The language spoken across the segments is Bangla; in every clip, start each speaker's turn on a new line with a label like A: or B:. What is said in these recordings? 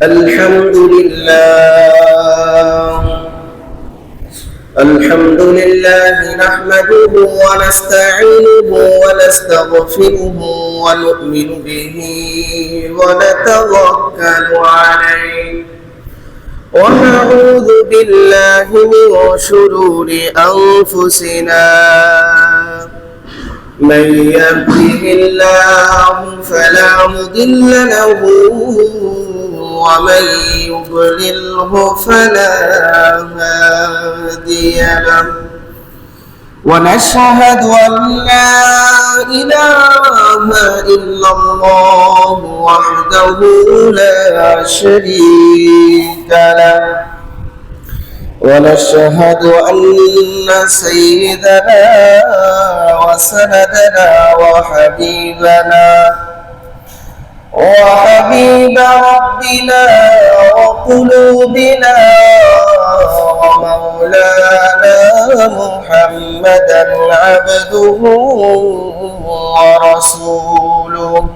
A: الحمد لله نحمده ونستعينه ونستغفره ونؤمن به ونتوكل عليه ونعوذ بالله من شرور أنفسنا من يهده الله فلا مضل له ومن يضلله فلا هادي له ونشهد أن لا إله إلا الله وحده لا شريك له ونشهد أن سيدنا وسندنا وحبيب ربنا وقلوبنا ومولانا محمدا عبده ورسوله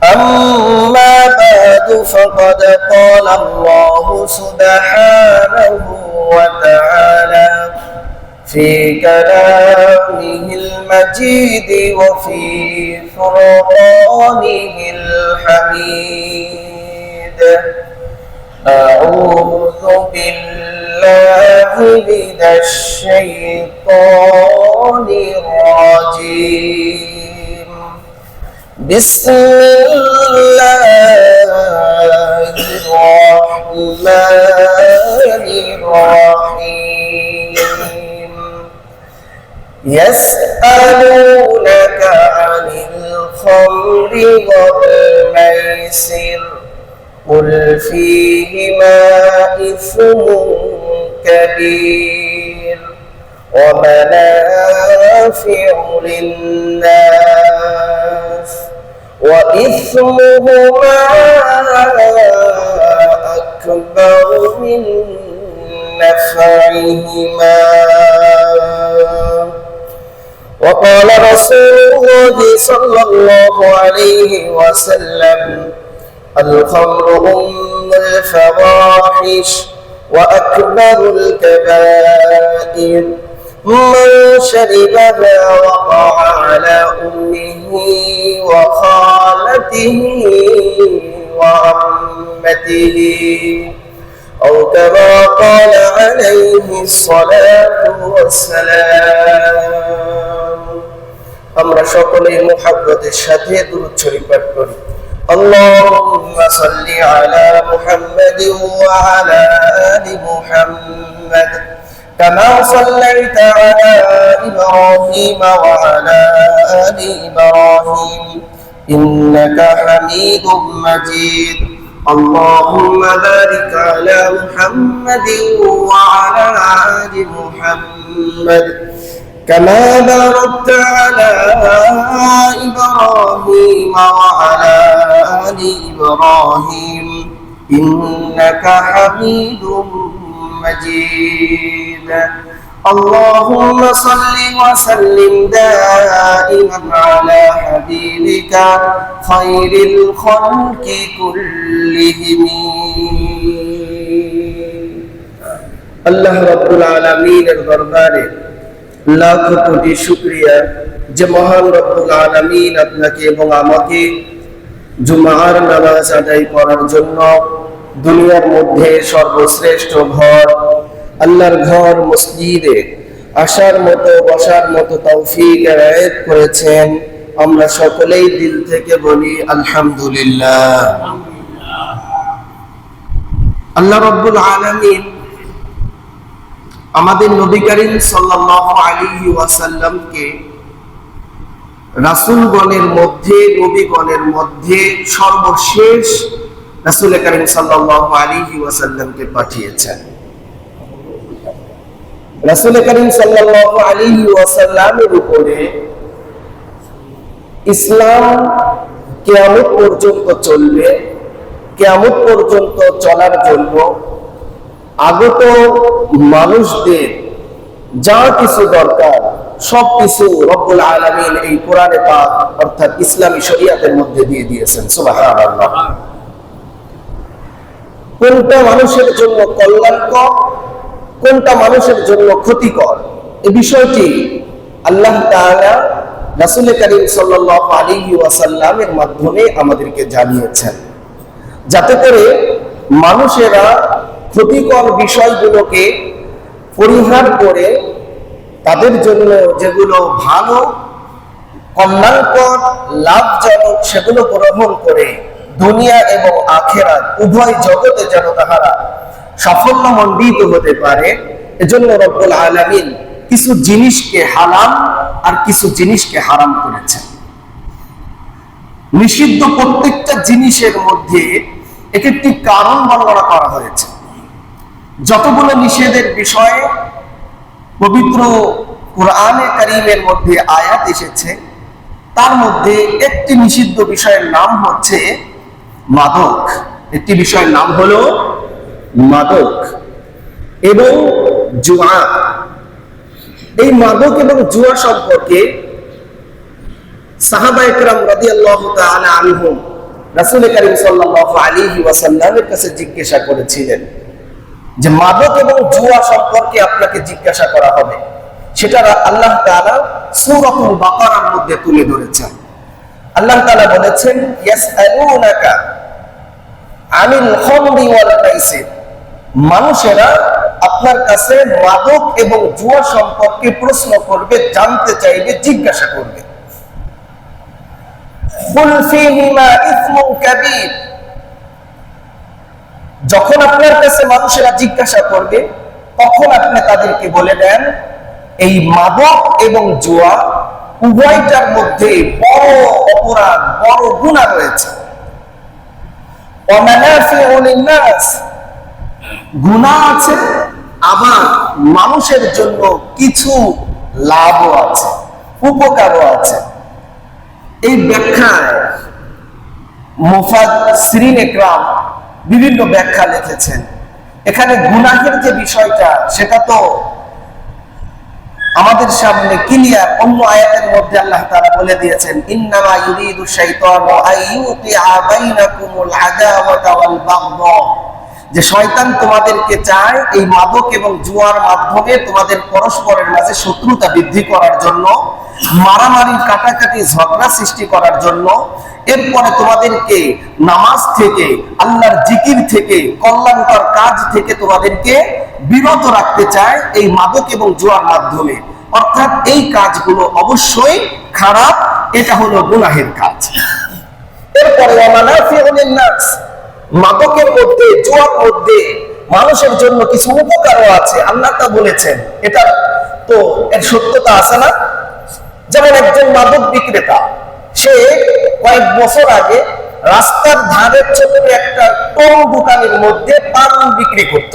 A: أما بعد فقد قال الله سبحانه وتعالى في كلامه المجيد وفي فرقانه الحميد أعوذ بالله من الشيطان الرجيم بسم الله الرحمن الرحيم يسألونك عن الخمر والميسر قل فيهما إثم كبير ومنافع للناس وإثمهما أكبر من نفعهما وقال رسول الله صلى الله عليه وسلم الخمر أم الفواحش وأكبر الكبائر من شربها وقع على أمه وخالته وعمته أو كما قال عليه الصلاة والسلام আমরা সকলেই মুহাব্বতের সাথে দুরূদ শরীফ পাঠ করি اللهم صل على محمد وعلى آل محمد كما صليت على إبراهيم وعلى آل إبراهيم إنك حميد مجيد اللهم بارك على محمد وعلى آل محمد كما باركت على إبراهيم وعلى آل إبراهيم إنك حميد مجيد اللهم صل وسلم دائما على حبيبك خير الخلق كلهم الله رب العالمين الغرباني লাখ কোটি শুকরিয়া যে মহান রব্বুল আলামিন আপনাকে এবং আমাকে জুমার নামাজ আদায় করার জন্য দুনিয়ার মধ্যে সর্বশ্রেষ্ঠ ঘর আল্লাহর ঘর মসজিদে আসার মতো বসার মতো তৌফিক এনায়েত করেছেন আমরা সকলেই দিল থেকে বলি আলহামদুলিল্লাহ আল্লাহ রাব্বুল আলামিন আমাদের নবী করিম সাল্লাল্লাহু আলাইহি ওয়াসাল্লামকে রাসূলগণের মধ্যে নবীগণের মধ্যে সর্বশেষ রাসূল করিম সাল্লাল্লাহু আলাইহি ওয়াসাল্লামকে পাঠিয়েছেন রাসূল করিম সাল্লাল্লাহু আলাইহি ওয়াসাল্লামের উপরে ইসলাম কিয়ামত পর্যন্ত চলবে কিয়ামত পর্যন্ত চলার জন্য আগত মানুষদের যা কিছু দরকার সবকিছু রব্বুল আলামিন এই কোরআনে পাক অর্থাৎ ইসলামী শরীয়তের মধ্যে দিয়ে দিয়েছেন সুবহানাল্লাহ কোনটা মানুষের জন্য কল্যাণকর, কোনটা মানুষের জন্য ক্ষতিকর, এই বিষয়টি আল্লাহ তাআলা রাসূল করিম সাল্লাল্লাহু আলাইহি ওয়াসাল্লামের মাধ্যমে আমাদেরকে জানিয়েছেন, যাতে করে মানুষেরা ক্ষতিকর বিষয়গুলোকে পরিহার করে তাদের জন্য যেগুলো ভালো, কল্যাণকর, লাভজনক সেগুলো গ্রহণ করে দুনিয়া এবং আখিরাত উভয় জগতে যেন তাহারা সাফল্যমণ্ডিত হতে পারে। এজন্য রব্বুল আলামিন কিছু জিনিসকে হালাল আর কিছু জিনিসকে হারাম করেছেন। নিষিদ্ধ প্রত্যেকটা জিনিসের মধ্যে এক একটি কারণ বর্ণনা করা হয়েছে। যতগুলো নিষেধের বিষয়ে পবিত্র কোরআনে কারীমের মধ্যে আয়াত এসেছে, তার মধ্যে একটি নিষিদ্ধ বিষয়ের নাম হচ্ছে মাদক। একটি বিষয়ের নাম হলো মাদক এবং জুয়া। এই মাদক এবং জুয়া সম্পর্কে সাহাবায়ে কেরাম রাদিয়াল্লাহু তাআলা আনহুম রাসূল করিম সাল্লাল্লাহু আলাইহি ওয়াসাল্লামের কাছে জিজ্ঞাসা করেছিলেন যে মাদক এবং জুয়া সম্পর্কে আপনাকে জিজ্ঞাসা করা হবে। সেটা আল্লাহ তাআলা সূরাতুল বাকারার মধ্যে তুলে ধরেছেন। আল্লাহ তাআলা বলেছেন, ইয়াসআলুনাকা আনিল খামরি ওয়াল মাইসির, মানুষেরা আপনার কাছে মাদক এবং জুয়া সম্পর্কে প্রশ্ন করবে, জানতে চাইবে, জিজ্ঞাসা করবে। কুল ফীহিমা ইসমুন কাবীর, যখন আপনার কাছে মানুষেরা জিজ্ঞাসা করবে তখন আপনি তাদেরকে বলে দেন এই মাদক এবং জুয়া উভয়টার মধ্যে বড় অপরাধ, বড় গুনাহ রয়েছে। ওয়া মানাফিউ লিন-নাস, গুনাহ আছে, আবার মানুষের জন্য কিছু লাভও আছে, উপকারও আছে। এই ব্যাখ্যায় মুফাসসিরিন ইকরাম বিভিন্ন ব্যাখ্যা লিখেছেন। এখানে গুনাহের যে বিষয়টা সেটা তো আমাদের সামনে ক্লিয়ার। অন্য আয়াতের মধ্যে আল্লাহ তাআলা বলে দিয়েছেন, ইন্নামা ইউরিদু শাইতানু আইয়ুকিআ বাইনাকুমুল আদাওয়াতা ওয়াল বাগদা, যে শয়তান তোমাদেরকে চায় এই মাদক এবং জুয়ার মাধ্যমে তোমাদের পরস্পরের মাঝে শত্রুতা বৃদ্ধি করার জন্য, মারামারি, কাটাকাটি, ঝগড়া সৃষ্টি করার জন্য। এরপরে তোমাদেরকে নামাজ থেকে, আল্লাহর জিকির থেকে, কল্যাণকর কাজ থেকে তোমাদেরকে বিরত রাখতে চায় এই মাদক এবং জুয়ার মাধ্যমে। অর্থাৎ এই কাজগুলো অবশ্যই খারাপ, এটা হলো গুনাহের কাজ। এরপরে ওয়ামানাফিউ লিন-নাস, মাদকের মধ্যে, জুয়ার মধ্যে মানুষের জন্য কিছু উপকারও আছে। আল্লাহ তা বলেছেন, এটা তো এর সত্যতা আছে না? যেমন একজন মাদক বিক্রেতা, সে কয়েক বছর আগে রাস্তার ধারের ছোট একটা টং দোকানের মধ্যে পান বিক্রি করত,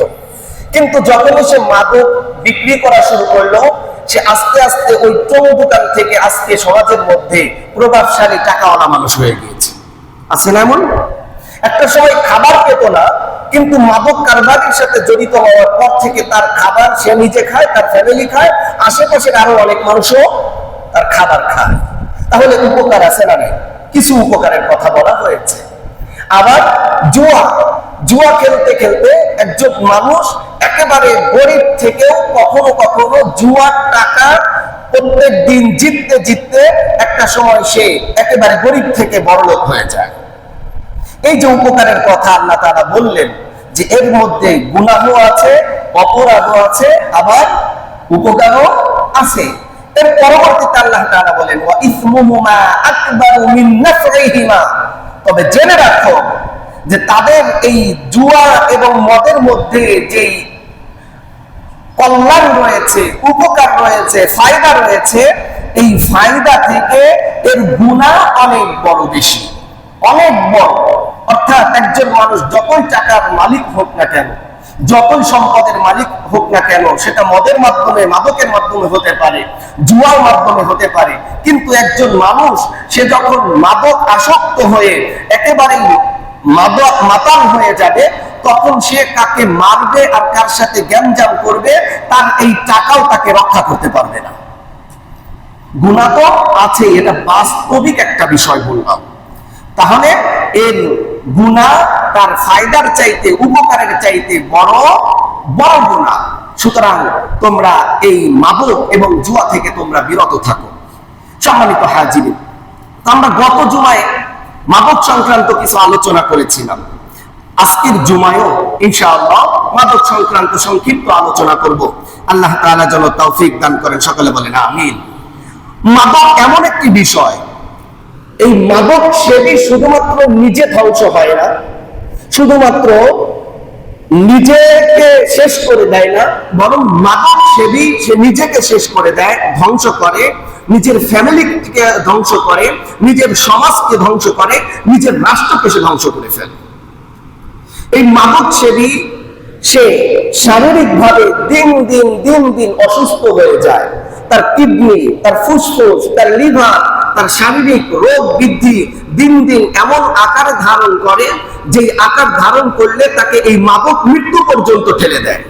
A: কিন্তু যখনই সে মাদক বিক্রি করা শুরু করলো, সে আস্তে আস্তে ওই টং দোকান থেকে আজকে সমাজের মধ্যে প্রভাবশালী টাকাওয়ালা মানুষ হয়ে গিয়েছে। আছে না এমন? একটা সময় খাবার পেত না, কিন্তু মাদক কারবারের সাথে জড়িত হওয়ার পর থেকে তার খাবার সে নিজে খায়, তার ফ্যামিলি খায়, আশেপাশের আরো অনেক মানুষও তার খাবার খায়। তাহলে উপকার আছে না নাই? কিছু উপকারের কথা বলা হয়েছে। আবার জুয়া, জুয়া খেলতে খেলতে একজন মানুষ একেবারে গরিব থেকেও কখনো কখনো জুয়ার টাকা প্রত্যেক দিন জিততে জিততে একটা সময় সে একেবারে গরিব থেকে বড়লোক হয়ে যায়। এই যে উপকারের কথা আল্লাহ তাআলা বললেন, যে এর মধ্যে গুনাহও আছে, অপরাধও আছে, আবার উপকারও আছে। এর পরবর্তীতে আল্লাহ তাআলা বলেন, ওয়া ইসমুহুমা আকবারু মিন নাফইহিমা, তবে জেনে রাখো যে তাদের এই জুয়া এবং মদের মধ্যে যেই কল্যাণ রয়েছে, উপকার রয়েছে, ফায়দা রয়েছে, এই ফায়দা থেকে এর গুনাহ অনেক বড়, বেশি, অনেক বড়। অর্থাৎ একজন মানুষ যতই টাকার মালিক হোক না কেন, যতই সম্পদের মালিক হোক না কেন, সেটা মদের মাধ্যমে, মাদকের মাধ্যমে হতে পারে, জুয়ার মাধ্যমে হতে পারে, কিন্তু একজন মানুষ সে যখন মাদক আসক্ত হয়ে একেবারেই মাতাল হয়ে যাবে, তখন সে কাকে মারবে আর কার সাথে গ্যাঞ্জাম করবে, তার এই টাকাও তাকে রক্ষা করতে পারবে না। গুনাহ তো আছে, এটা বাস্তবিক একটা বিষয় বললাম। তাহলে এর গুনাহ তার ফায়দার চাইতে, উপকারের চাইতে বড় বড় গুনাহ। সুতরাং তোমরা এই মাদক এবং জুয়া থেকে তোমরা বিরত থাকো। সম্মানিত হাজিরিন, আমরা গত জুমায় মাদক সংক্রান্ত কিছু আলোচনা করেছিলাম। আজকের জুমায়ও ইনশাআল্লাহ মাদক সংক্রান্ত সংক্ষিপ্ত আলোচনা করব। আল্লাহ তাআলা যেন তৌফিক দান করেন, সকলে বলেন আমিন। মাদক এমন একটি বিষয়, এই মাদক সেবী শুধুমাত্র নিজে ধ্বংস হয় না, শুধুমাত্র নিজেকে শেষ করে দেয় না, বরং মাদক সেবী সে নিজেকে শেষ করে দেয়, ধ্বংস করে, নিজের ফ্যামিলিকে ধ্বংস করে, নিজের সমাজকে ধ্বংস করে, নিজের রাষ্ট্রকে সে ধ্বংস করে ফেলে। এই মাদক সেবী সে শারীরিকভাবে দিন দিন দিন দিন অসুস্থ হয়ে যায়। তার কিডনি, তার ফুসফুস, তার লিভার, তার শারীরিক রোগ বৃদ্ধি দিন দিন এমন আকার ধারণ করে যে আকার ধারণ করলে তাকে এই মাদক মৃত্যু পর্যন্ত ঠেলে দেয়।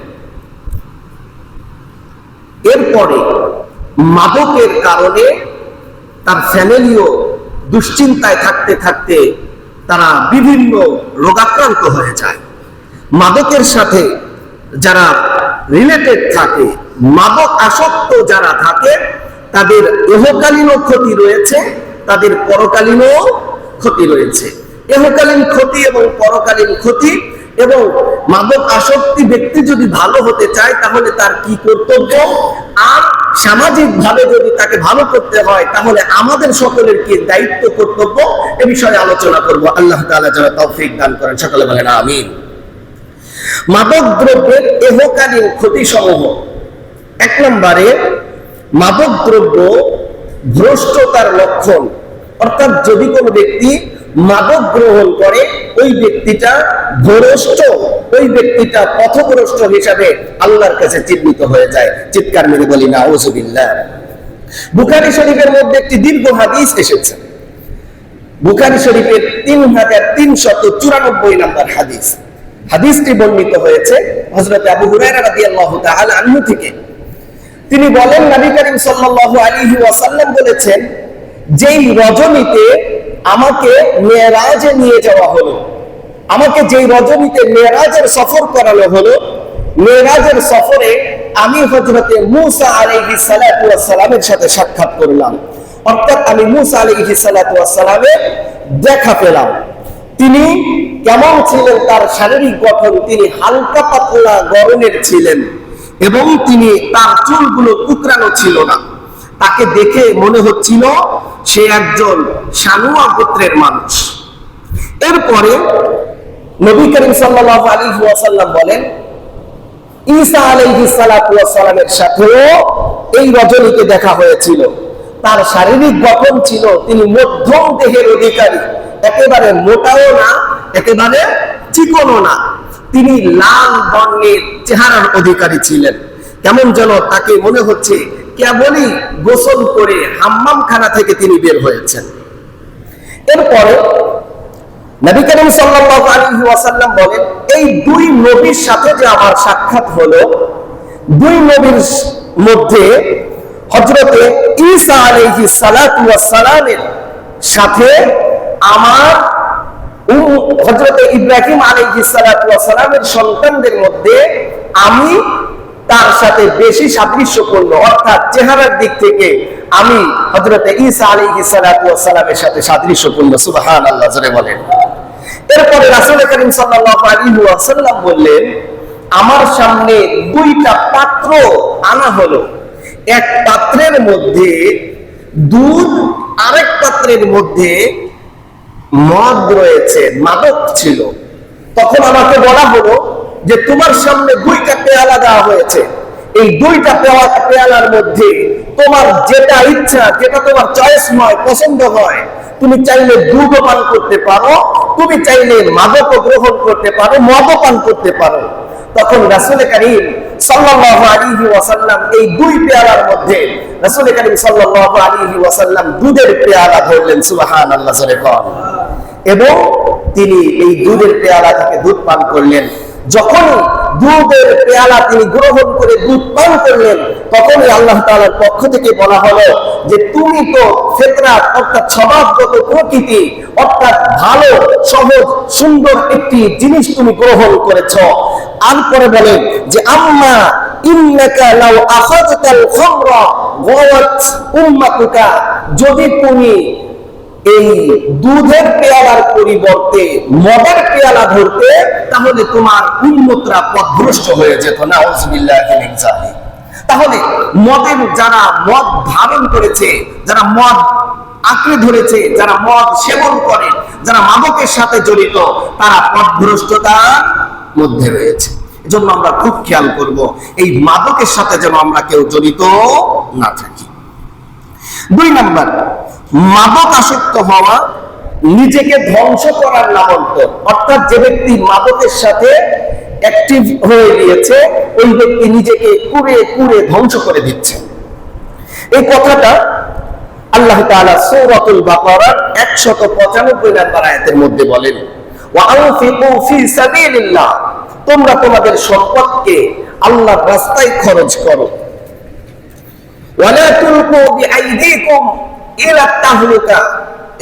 A: এরপরে মাদকের কারণে তার ফ্যামিলিও দুশ্চিন্তায় থাকতে থাকতে তারা বিভিন্ন রোগাক্রান্ত হয়ে যায়। মাদকের সাথে যারা রিলেটেড থাকে, মাদক আসক্ত যারা থাকে, তাদের ইহকালীনও ক্ষতি রয়েছে, তাদের পরকালীনও ক্ষতি রয়েছে। ইহকালীন ক্ষতি এবং পরকালীন ক্ষতি। এবং মাদক আসক্তি ব্যক্তি যদি ভালো হতে চায় তাহলে তার কি কর্তব্য, আর সামাজিক ভাবে যদি তাকে ভালো করতে হয় তাহলে আমাদের সকলের কি দায়িত্ব, কর্তব্য, এ বিষয়ে আলোচনা করব। আল্লাহ তাআলা যেন তৌফিক দান করেন, সকলে বলেন আমিন। মাদক দ্রব্যের ইহকালীন ক্ষতি সমূহ। এক নম্বরে, মাদক দ্রব্য ভ্রষ্টতার লক্ষণ, অর্থাৎ যদি কোনো ব্যক্তি মাদক গ্রহণ করে ওই ব্যক্তিটা ভ্রষ্ট, ওই ব্যক্তিটা পথভ্রষ্ট হিসাবে আল্লাহর কাছে চিহ্নিত হয়ে যায়। চিৎকার মেরে বলি নাউযুবিল্লাহ। বুখারী শরীফের মধ্যে একটি দীর্ঘ হাদিস এসেছে, বুখারী শরীফের 3394 নম্বর হাদিস। হাদিসটি বর্ণিত হয়েছে হযরত আবু হুরায়রা রাদিয়াল্লাহু তাআলা আনহু থেকে। তিনি বলেন, নবী করিম সাল্লাল্লাহু আলাইহি ওয়াসাল্লাম বলেছেন, যেই রজনীতে আমাকে মেরাজে নিয়ে যাওয়া হলো, আমাকে যেই রজনীতে মেরাজের সফর করানো হলো, মেরাজের সফরে আমি হযরতে মূসা আলাইহিস সালাতু ওয়াস সালামের সাথে সাক্ষাৎ করলাম, অর্থাৎ আমি মূসা আলাইহিস সালাতু ওয়াস সালামের দেখা পেলাম। তিনি কেমন ছিলেন, তার শারীরিক গঠন, তিনি হালকা পাতলা গড়নের ছিলেন এবং তিনি তার চুলগুলো কুকরানো ছিল না। তাকে দেখে মনে হচ্ছিল সে একজন শানুয়া গোত্রের মানুষ। এরপরে নবী করিম সাল্লাল্লাহু আলাইহি ওয়াসাল্লাম বলেন, ঈসা আলাইহিস সালাতু ওয়াস সালামের সাথেও এই রজনীতে দেখা হয়েছিল। তার শারীরিক গঠন ছিল, তিনি মধ্যম দেহের অধিকারী, একেবারে মোটাও না, একেবারে চিকনও না। তিনি লাল বর্ণের চেহারার অধিকারী ছিলেন। কেমন যেন তাকে মনে হচ্ছে কেবলই গোসল করে হাম্মামখানা থেকে তিনি বের হয়েছেন। এরপরে নবী করিম সাল্লাল্লাহু আলাইহি ওয়াসাল্লাম বলেন, এই দুই নবীর সাথে যে আমার সাক্ষাৎ হলো, দুই নবীর মধ্যে হযরতে ঈসা আলাইহিস সালাতু ওয়াস সালামের সাথে আমার হযরতে ইব্রাহিম আলাইহিস সালাতু ওয়াস সালামের সন্তানদের মধ্যে আমি তার সাথে বেশি সাদৃশ্যপূর্ণ, অর্থাৎ চেহারার দিক থেকে আমি হযরতে ঈসা আলাইহিস সালাতু ওয়াস সালামের সাথে সাদৃশ্যপূর্ণ। সুবহানাল্লাহ, জোরে বলেন। এরপরে রাসূল করিম সাল্লাল্লাহু আলাইহি ওয়াসাল্লাম বললেন, আমার সামনে দুইটা পাত্র আনা হলো, এক পাত্রের মধ্যে দুধ, আরেক পাত্রের মধ্যে মদ রয়েছে, মাদক ছিল। তখন আমাকে বলা হলো যে তোমার সামনে দুইটা পেয়ালা দেওয়া হয়েছে, এই দুইটা পেয়ালার মধ্যে তোমার যেটা ইচ্ছা, যেটা তোমার চয়েস হয়, পছন্দ হয়, তুমি চাইলে দুধও পান করতে পারো, তুমি চাইলে মাদকও গ্রহণ করতে পারো, মদও পান করতে পারো। তখন রাসূল করিম সাল্লাল্লাহু আলাইহি ওয়াসাল্লাম এই দুই পেয়ালার মধ্যে রাসূল করিম সাল্লাল্লাহু আলাইহি ওয়াসাল্লাম দুধের পেয়ালা ধরলেন। সুবহানাল্লাহ, জোরে বলেন। এবং তিনি এই দুধের পেয়ালা থেকে দুধ পান করলেন। যখনই দুধের পেয়ালা তিনি গ্রহণ করে দুধ পান করলেন, তখনই আল্লাহ তাআলার পক্ষ থেকে বলা হলো যে তুমি তো ফিতরাত অর্থাৎ স্বভাবগত প্রকৃতি অর্থাৎ ভালো সহজ সুন্দর একটি জিনিস তুমি গ্রহণ করেছো। আর পরে বলেন যে আম্মা ইন্নাকা লাউ আখাযতাল খামরা গাওয়াত উম্মাতুকা, যদি তুমি এই দুধের পেয়ালার পরিবর্তে মদের পেয়ালা ধরতে, তাহলে তোমার উম্মতরা পথভ্রষ্ট হয়ে যেত। নাউযুবিল্লাহি মিন যালিক। তাহলে মদের যারা মদ ধারণ করেছে, যারা মদ আঁকড়ে ধরেছে, যারা মদ সেবন করে, যারা মাদকের সাথে জড়িত, তারা পথভ্রষ্টতার মধ্যে রয়েছে। এজন্য আমরা খুব খেয়াল করব এই মাদকের সাথে যেন আমরা কেউ জড়িত না থাকি। 2 নাম্বার, মাদক আসক্ত হওয়া নিজেকে ধ্বংস করার নামান্তর। অর্থাৎ যে ব্যক্তি মাদকের সাথে অ্যাক্টিভ হয়ে গিয়েছে, ওই ব্যক্তি নিজেকে কুরে কুরে ধ্বংস করে দিচ্ছে। এই কথাটা আল্লাহ তাআলা সূরাতুল বাকারার 195 নম্বর আয়াতের মধ্যে বলেন, ওয়া আনফিকু ফি সাবিলিল্লাহ, তোমরা তোমাদের সম্পদকে আল্লাহর রাস্তায় খরচ করো। ওয়ালা তুলকু বিআইদিকুম ইলা তাহলুকা,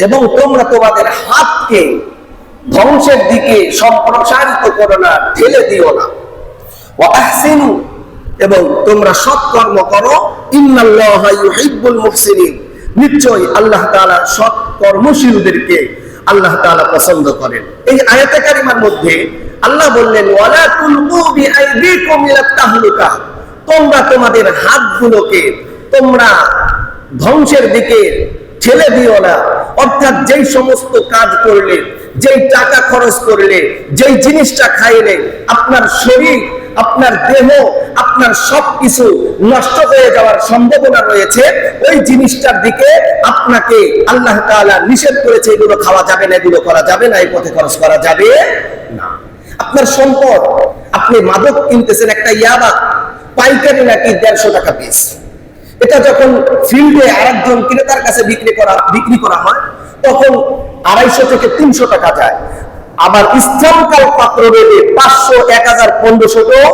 A: এবং তোমরা তোমাদের হাতকে ধ্বংসের দিকে সম্প্রসারিত করো না, ঠেলে দিও না। ওয়া আহসিনু, এবং তোমরা সৎকর্ম করো। ইন্নাল্লাহা ইউহিব্বুল মুহসিনিন, নিশ্চয়ই আল্লাহ তাআলা সৎ কর্মশীলদেরকে আল্লাহ তাআলা পছন্দ করেন। এই আয়াতে কারিমার মধ্যে আল্লাহ বললেন ওয়ালা তুলকু বিআইদিকুম ইলা তাহলুকা, তোমরা তোমাদের হাতগুলোকে তোমরা ধ্বংসের দিকে ঠেলে দিও না। অর্থাৎ যেই সমস্ত কাজ করলে, যেই টাকা খরচ করলে, যেই জিনিসটা খাইলে আপনার শরীর, আপনার দেহ, আপনার সবকিছু নষ্ট হয়ে যাওয়ার সম্ভাবনা রয়েছে, ওই জিনিসটার দিকে আপনাকে আল্লাহ তাআলা নিষেধ করেছে। এগুলো খাওয়া যাবে না, এগুলো করা যাবে না, এই পথে খরচ করা যাবে না। আপনার সম্পদ, আপনি মাদক কিনতেছেন, একটা ইয়াবা পাইকারি নাকি 150 টাকা পিস। এটা যখন ফিল্ডে আরেকজন ক্রেতার কাছে বিক্রি করা হয়, তখন 250 থেকে 300 টাকা যায়। আবার ইসলামকাল পাত্র রেটে 500, 1000, 1500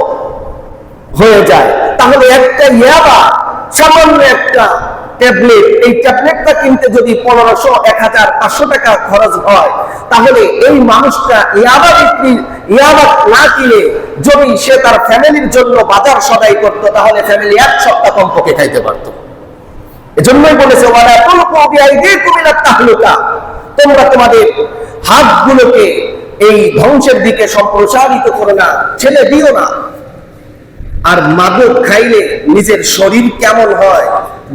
A: হয়ে যায়। তাহলে একটা ইয়াবা, সামান্য একটা ট্যাবলেট, এই ট্যাবলেটটা কিনতে যদি 1500, 1000, 500 টাকা খরচ হয়, তাহলে এই মানুষটা ইয়াবা না কিনে যদি সে তার ফ্যামিলির জন্য বাজার সদাই করতো, তাহলে ফ্যামিলি 1 সপ্তাহ কমপক্ষে খাইতে পারতো। এজন্যই বলেছে ওয়ালা তুলকু বিআইদিকুম ইলা তাহলুকা, তোমরা তোমাদের হাতগুলোকে এই ধ্বংসের দিকে সম্প্রসারিত করো না, ছেড়ে দিও না। আর মাদক খাইলে নিজের শরীর কেমন হয়,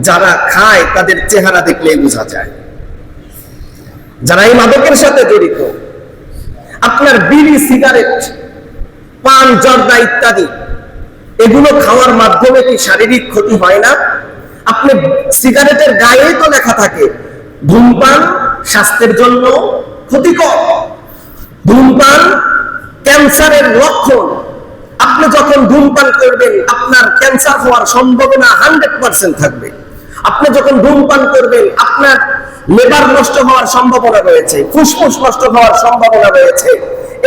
A: যারা খায় তাদের চেহারা দেখলেই বোঝা যায়। যারা এই মাদকের সাথে জড়িত, আপনার বিড়ি, সিগারেট, পান, জর্দা ইত্যাদি, এগুলো খাওয়ার মাধ্যমে কি শারীরিক ক্ষতি হয় না? আপনি সিগারেটের গায়েই তো লেখা থাকে ধূমপান স্বাস্থ্যের জন্য ক্ষতিকর, ধূমপান ক্যান্সারের লক্ষণ। আপনি যখন ধূমপান করবেন, আপনার ক্যান্সার হওয়ার সম্ভাবনা 100% থাকবে। আপনি যখন ধূমপান করবেন, আপনার লিভার নষ্ট হওয়ার সম্ভাবনা রয়েছে, ফুসফুস নষ্ট হওয়ার সম্ভাবনা রয়েছে।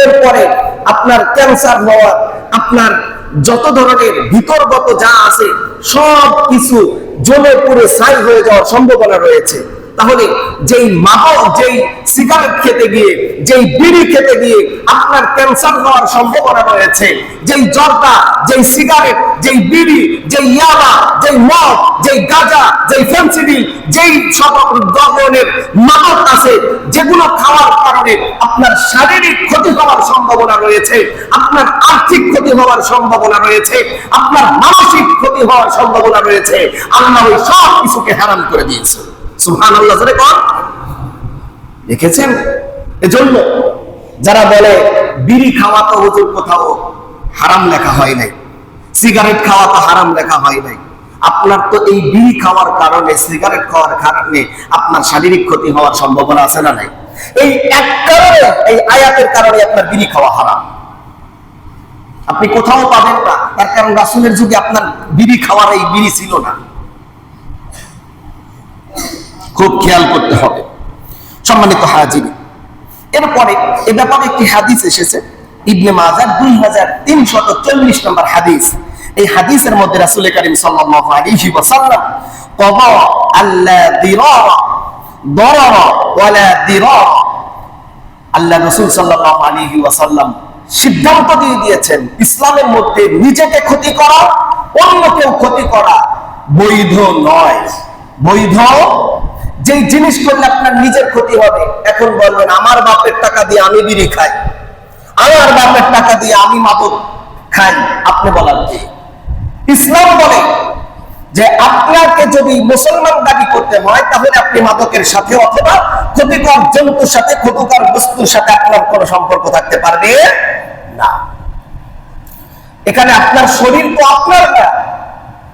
A: এরপরে আপনার ক্যান্সার হওয়ার, আপনার যত ধরনের ভিতরগত যা আছে সব কিছু জ্বলে পুড়ে ছাই হয়ে যাওয়ার সম্ভাবনা রয়েছে। তাহলে যেই মাদক, যেই সিগারেট খেতে গিয়ে, যেই বিড়ি খেতে গিয়ে আপনার ক্যান্সার হওয়ার সম্ভাবনা রয়েছে, যেই জর্দা, যেই সিগারেট, যেই বিড়ি, যেই ইয়াবা, যেই মদ, যেই গাঁজা, যেই ফেন্সিডিল, যেই সব ধরনের মাদক আছে, যেগুলো খাওয়ার কারণে আপনার শারীরিক ক্ষতি হওয়ার সম্ভাবনা রয়েছে, আপনার আর্থিক ক্ষতি হওয়ার সম্ভাবনা রয়েছে, আপনার মানসিক ক্ষতি হওয়ার সম্ভাবনা রয়েছে, আল্লাহ ওই সব কিছুকে হারাম করে দিয়েছে। সুবহানাল্লাহ, জোরে কোন দেখেছেন? এজন্য যারা বলে বিড়ি খাওয়া তো হুজুর কোথাও হারাম লেখা হয় নাই, সিগারেট খাওয়া তো হারাম লেখা হয় নাই, আপনার তো এই বিড়ি খাওয়ার কারণে, সিগারেট খাওয়ার কারণে আপনার শারীরিক ক্ষতি হওয়ার সম্ভাবনা আছে না নাই? এই এক কারণে, এই আয়াতের কারণে আপনার বিড়ি খাওয়া হারাম। আপনি কোথাও পাবেন না, তার কারণ রাসূলের যুগে আপনার বিড়ি খাওয়ার এই বিড়ি ছিল না। খুব খেয়াল করতে হবে সম্মানিত হাজির। এরপরে এ ব্যাপারে একটি হাদিস এসেছে, ইবনে মাজাহ 2340 নম্বর হাদিস। এই হাদিসের মধ্যে রাসূল করিম সাল্লাল্লাহু আলাইহি ওয়াসাল্লাম ক্বাদা আল্লা দিরারা দারারা ওয়ালা দিরারা, আল্লাহ রাসূল সাল্লাল্লাহু আলাইহি ওয়াসাল্লাম সিদ্ধান্ত দিয়ে দিয়েছেন ইসলামের মধ্যে নিজেকে ক্ষতি করা, অন্যকেও ক্ষতি করা বৈধ নয়। বৈধ যেই জিনিস করলে আপনার নিজের ক্ষতি হবে। এখন বলবেন আমার বাপের টাকা দিয়ে আমি বিড়ি খাই, আমার বাপের টাকা দিয়ে আমি মাদক খাই, আপনি বলার কি? ইসলাম বলে যে আপনাকে যদি মুসলমান দাবি করতে হয় তাহলে আপনি মাদকের সাথে অথবা ক্ষতিকর জন্তুর সাথে, ক্ষতিকর বস্তুর সাথে আপনার কোনো সম্পর্ক থাকতে পারবে না। এখানে আপনার শরীর তো আপনার না।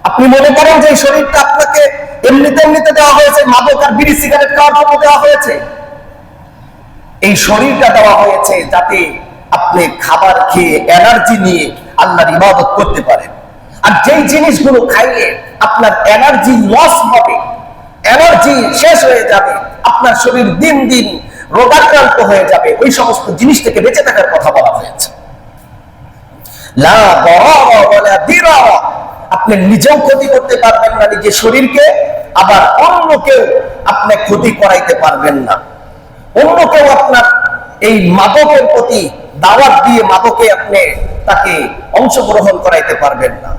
A: আপনি মনে করেন যে এই শরীরটা আপনাকে এমনিতে দেওয়া হয়েছে, মাদক আর বিড়ি সিগারেট খাওয়ার জন্য দেওয়া হয়েছে? এই শরীরটা দেওয়া হয়েছে যাতে আপনি খাবার খেয়ে এনার্জি নিয়ে আল্লাহর ইবাদত করতে পারেন। আর যেই জিনিসগুলো খাইলে আপনার এনার্জি লস হবে, এনার্জি শেষ হয়ে যাবে, আপনার শরীর দিন দিন রোগাক্রান্ত হয়ে যাবে, ওই সমস্ত জিনিস থেকে বেঁচে থাকার কথা বলা হয়েছে। লা দারারা ওয়ালা দিরারা, আপনি নিজেও ক্ষতি করতে পারবেন না নিজের শরীরকে, আবার অন্যকেও আপনি ক্ষতি করাইতে পারবেন না। অন্যকেও আপনার এই মাদকের প্রতি দাওয়াত দিয়ে মাদকে আপনি তাকে অংশগ্রহণ করাইতে পারবেন না।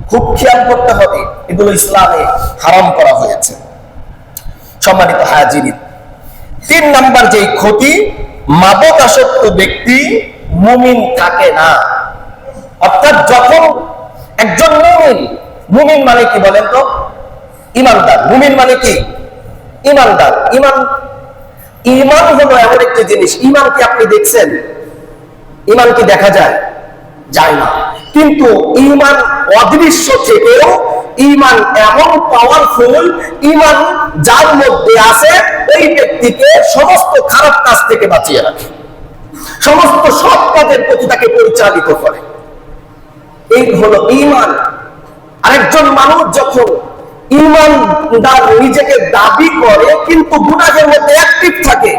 A: খুব খেয়াল করতে হবে, এগুলো ইসলামে হারাম করা হয়েছে। সম্মানিত হাজিরিন, 3 নাম্বার যেই ক্ষতি, মাদকাসক্ত ব্যক্তি মুমিন থাকে না। অর্থাৎ যখন একজন মুমিন মানে কি বলেন তো? ইমানদার। মুমিন মানে কি? ইমানদার। ইমান হলো এমন একটি জিনিস, ইমান কি আপনি দেখছেন? ইমান কি দেখা যায়? যায় না। কিন্তু ইমান অদৃশ্য থেকেও ইমান এমন পাওয়ারফুল, ইমান যার মধ্যে আছে ওই ব্যক্তিকে সমস্ত খারাপ কাজ থেকে বাঁচিয়ে রাখে, সমস্ত সৎ কাজের প্রতি তাকে পরিচালিত করে। এই হলো ঈমান। আরেকজন মানুষ যখন ঈমানদার নিজেকে দাবি করে কিন্তু গুনাহের মধ্যে অ্যাক্টিভ থাকে,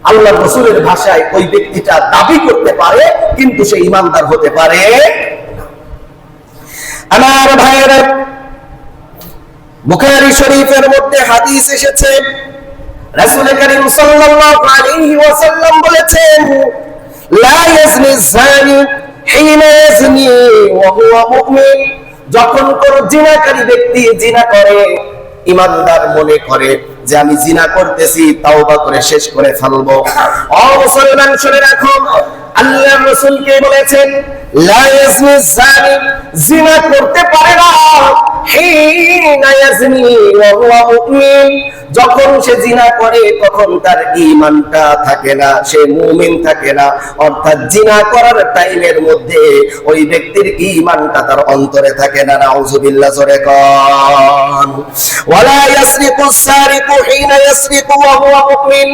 A: আল্লাহর রাসূলের ভাষায় ওই ব্যক্তিটা দাবি করতে পারে কিন্তু সে ঈমানদার হতে পারে না। আমার ভাইয়েরা, বুখারী শরীফের মধ্যে হাদিস এসেছে, রাসূল করিম সাল্লাল্লাহু আলাইহি ওয়াসাল্লাম বলেছেন, লা ইয়াজনি যানি হিনা ইয়াজনি ওয়া হুয়া মুমিন। যখন কোন জিনাকারী ব্যক্তি জিনা করে, ঈমানদার মনে করে যে আমি জিনা করতেছি, তাওবা করে শেষ করে ফেলবো। ও মুসলমান, শুনে রাখো, আল্লাহর রাসূল কে বলেছেন, লা ইয়াজনি যানি, জিনা করতে পারে না, হিনা ইয়াজনি ওয়া হুয়া মুমিন, যখন সে জিনা করে তখন তার ঈমানটা থাকে না, সে মুমিন থাকে না। অর্থাৎ জিনা করার টাইমের মধ্যে ওই ব্যক্তির ঈমানটা তার অন্তরে থাকে না। নাউযুবিল্লাহ, জোরে কোন। ওয়ালা ইয়াসরিকু সারিকু হিনা ইয়াসরিকু ওয়া হুয়া মুমিন,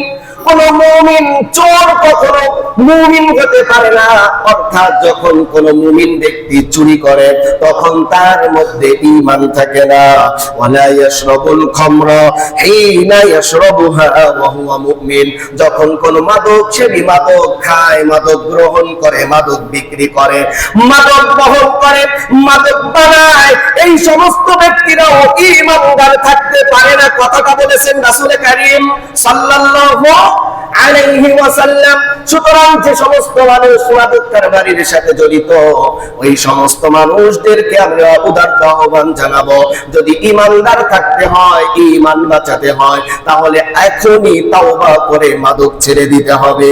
A: কোন মুমিন চোর কখনো মুমিন হতে পারে না। অর্থাৎ যখন কোন মুমিন ব্যক্তি চুরি করে তখন তার মধ্যে ঈমান থাকে না। ওয়ালা ইয়াশরাবুল খামরা হিনা ইয়াশরাবুহা ওয়া হুয়া মুমিন, যখন কোন মাদক সেবী মাদক খায়, মাদক গ্রহণ করে, মাদক বিক্রি করে, মাদক বহন করে, মাদক বানায়, এই সমস্ত ব্যক্তিরাও ঈমানদার থাকতে পারে না। কথাটা বলেছেন রাসূল করিম সাল্লাল্লাহু আলাইহি ওয়াসাল্লাম। সুতরাং যে সমস্ত মানুষ মাদক কারবারির সাথে জড়িত, ওই সমস্ত মানুষদেরকে আমরা উদাত্ত আহ্বান জানাবো, যদি ঈমানদার থাকতে হয়, ঈমান বাঁচাতে হয়, তাহলে এখনই তাওবা করে মাদক ছেড়ে দিতে হবে।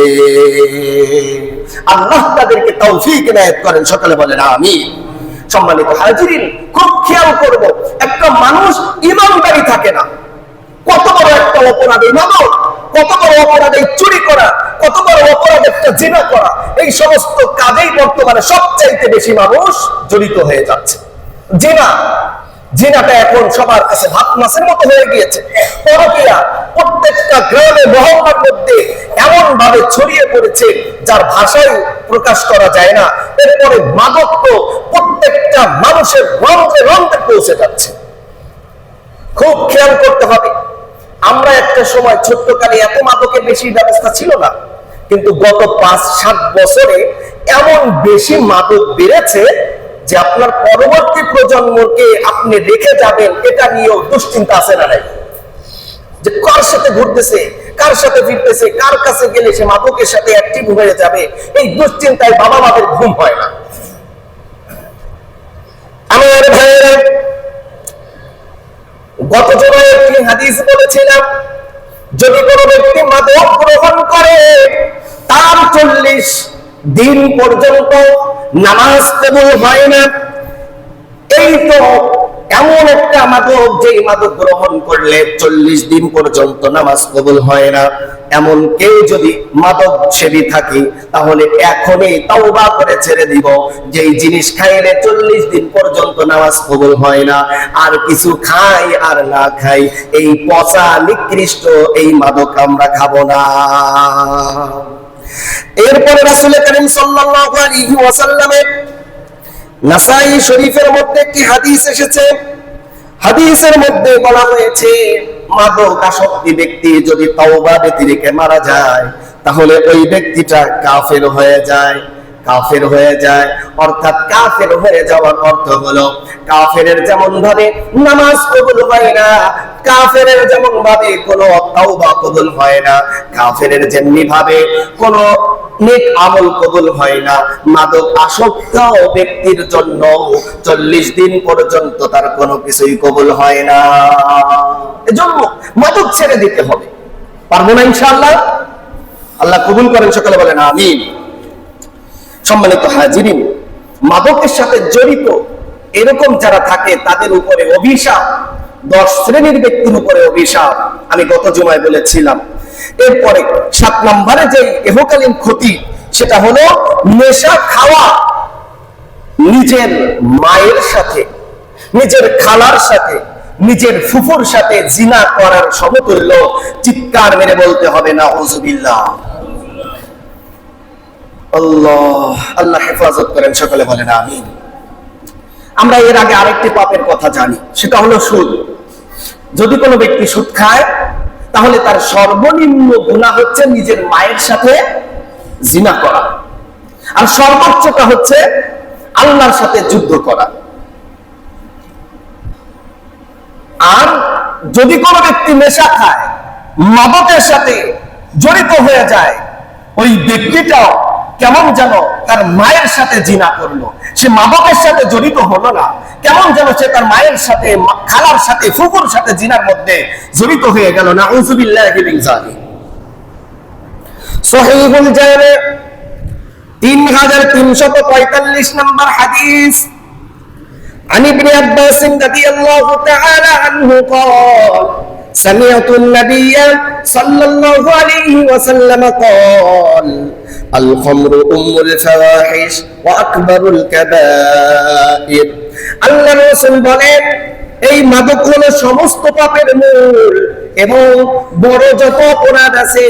A: আল্লাহ তাদেরকে তৌফিক ইনায়েত করেন, সকলে বলেন আমিন। সম্মানিত হাজিরিন, খুব খেয়াল করব, একটা মানুষ ঈমানদারি থাকে না, কত বড় একটা অপরাধ এই মাদক, কত বড় অপরাধ এই চুরি করা, কত বড় অপরাধ একটা জিনা করা, এই সমস্ত কাজেই বর্তমানে সবচাইতে বেশি মানুষ জড়িত হয়ে যাচ্ছে। জিনাটা এখন সবার কাছে ভাত মাছের মতো হয়ে গিয়েছে। পরকীয়া প্রত্যেকটা গ্রামে মহল্লার মধ্যে এমন ভাবে ছড়িয়ে পড়েছে যার ভাষায় প্রকাশ করা যায় না। এরপরে মাদক তো প্রত্যেকটা মানুষের রন্ধ্রে রন্ধ্রে পৌঁছে যাচ্ছে। খুব খেয়াল করতে হবে। আমরা একটা সময় ছোট্টকালে এত মাদকের বেশি ব্যবস্থা ছিল না, কিন্তু গত 5-7 বছরে এমন বেশি মাদক বেড়েছে যে আপনার পরবর্তী প্রজন্মকে আপনি রেখে যাবেন এটা নিয়েও দুশ্চিন্তা আছে না নাই? যে কার সাথে ঘুরতেছে, কার সাথে ফিরতেছে, কার কাছে গেলে সে মাদকের সাথে অ্যাক্টিভ হয়ে যাবে, এই দুশ্চিন্তায় বাবা মাদের ঘুম হয় না। আমার ভাইয়েরা, গত জুমায় একটি হাদিস বলেছিলাম, যদি কোনো ব্যক্তি মাদক গ্রহণ করে তার 40 দিন পর্যন্ত নামাজ কবুল হয় না। এই তো এমন একটা মাদক, যেই মাদক গ্রহণ করলে 40 দিন পর্যন্ত নামাজ কবুল হয় না। এমন কেউ যদি মাদক সেবী থাকে তাহলে এখনই তাওবা করে ছেড়ে দিব। যেই জিনিস খাইলে 40 দিন পর্যন্ত নামাজ কবুল হয় না, আর কিছু খাই আর না খাই, এই পচা নিকৃষ্ট এই মাদক আমরা খাবো না। এরপরে রাসূল করিম সাল্লাল্লাহু আলাইহি ওয়াসাল্লামের নাসাই শরীফের মধ্যে একটি হাদিস এসেছে। হাদিসের মধ্যে বলা হয়েছে, মাদক আসক্তি ব্যক্তি যদি তাওবা ব্যতিরেকে মারা যায় তাহলে ওই ব্যক্তিটা কাফের হয়ে যায়। কাফের হয়ে যায় অর্থাৎ কাফের হয়ে যাওয়ার অর্থ হলো, কাফেরের যেমন ভাবে নামাজ কবুল হয় না, কাফেরের যেমন ভাবে কোনো তাওবা কবুল হয় না, কাফেরের যেমনি ভাবে কোনো নেক আমল কবুল হয় না, মাদক আসক্ত ব্যক্তির জন্য 40 দিন পর্যন্ত তার কোনো কিছুই কবুল হয় না। এজন্য মাদক ছেড়ে দিতে হবে। পারবো না ইনশাআল্লাহ? আল্লাহ কবুল করেন, সকলে বলেন আমিন। সম্মানিত হাজিরিন, মাদকের সাথে জড়িত এরকম যারা থাকে তাদের উপরে অভিশাপ, 10 শ্রেণীর ব্যক্তির উপরে অভিশাপ আমি গত জুমায় বলেছিলাম। এরপরে 7 নম্বরে যে ইহকালীন ক্ষতি, সেটা হলো নেশা খাওয়া। নিজের মায়ের সাথে, নিজের খালার সাথে, নিজের ফুফুর সাথে জিনা করার সমতুল্য। চিৎকার মেরে বলতে হবে নাউযুবিল্লাহ। আল্লাহ আল্লাহ হেফাজত করেন, সকলে বলেন আমিন। আমরা এর আগে আরেকটি পাপের কথা জানি, সেটা হলো সুদ। যদি কোনো ব্যক্তি সুদ খায় তাহলে তার সর্বনিম্ন গুনাহ হচ্ছে নিজের মায়ের সাথে জিনা করা, আর সর্বোচ্চটা হচ্ছে আল্লাহর সাথে যুদ্ধ করা। আর যদি কোনো ব্যক্তি নেশা খায়, মাদকের সাথে জড়িত হয়ে যায়, ওই ব্যক্তিটাও কেমন যেন তার মায়ের সাথে জিনা করলো। সে মাদকের সাথে জড়িত হলো না, কেমন যেন সে তার মায়ের সাথে, খালার সাথে, ফুফুর সাথে জিনার মধ্যে জড়িত হয়ে গেল। নাউযুবিল্লাহি মিন যালিক। সহিহুল জামে 3345 নম্বর হাদিস, عن ابن عباس رضي الله تعالى عنه قال سمعت النبي صلى الله عليه وسلم قال الخمر أم الفواحش وأكبر الكبائر। আল্লাহ রাসূল বলেন, এই মাদক হলো সমস্ত পাপের মূল, এবং বড় যত অপরাধ আছে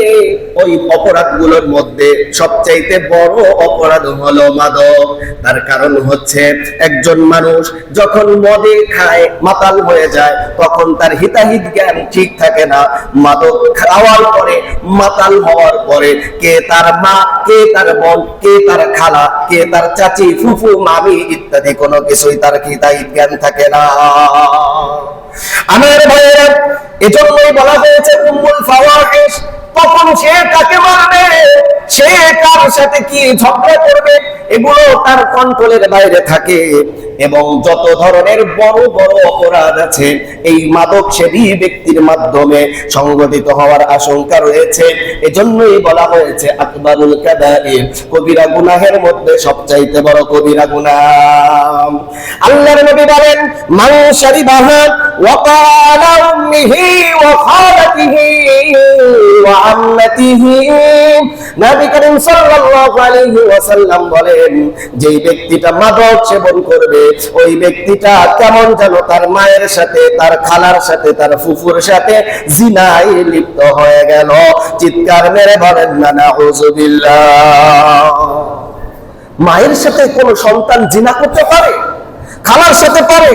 A: ওই অপরাধগুলোর মধ্যে সবচাইতে বড় অপরাধ হলো মাদক। তার কারণ হচ্ছে, একজন মানুষ যখন মদে খায় মাতাল হয়ে যায় তখন তার হিতাহিত জ্ঞান ঠিক থাকে না। মাদক খাওয়ার পরে, মাতাল হওয়ার পরে, কে তার মা, কে তার বোন, কে তার খালা, কে তার চাচি, ফুফু, মামি ইত্যাদি কোনো কিছুই তার হিতাহিত জ্ঞান থাকে না। আমার ভাইয়েরা, এজন্যই বলা হয়েছে উম্মুল ফাওয়াহিশ। তখন সে কাকে মারবে, সে কার সাথে কি ঝগড়া করবে, এগুলো তার কন্ট্রোলের বাইরে থাকে। এবং যত ধরনের বড় বড় অপরাধ আছে এই মাদক সেবী ব্যক্তির মাধ্যমে সংঘটিত হওয়ার আশঙ্কা রয়েছে। এজন্যই বলা হয়েছে আকবারুল কাবাইর, কবিরা গুনাহের মধ্যে সবচাইতে বড় কবিরা গুনাহ। আল্লাহর নবী বলেন, মান শারিবাহা ওয়া ক্বালা উম্মিহি ওয়া খালাতিহি ওয়া আম্মাতিহি। নবী করিম সাল্লাল্লাহু আলাইহি ওয়াসাল্লাম বলেন, যেই ব্যক্তিটা মাদক সেবন করবে ওই ব্যক্তিটা কেমন যেন তার মায়ের সাথে, তার খালার সাথে, তার ফুফুর সাথে জিনায় লিপ্ত হয়ে গেল। চিৎকার মেরে বলেন না নাউযুবিল্লাহ। মায়ের সাথে কোন সন্তান জিনা করতে পারে? খালার সাথে পারে,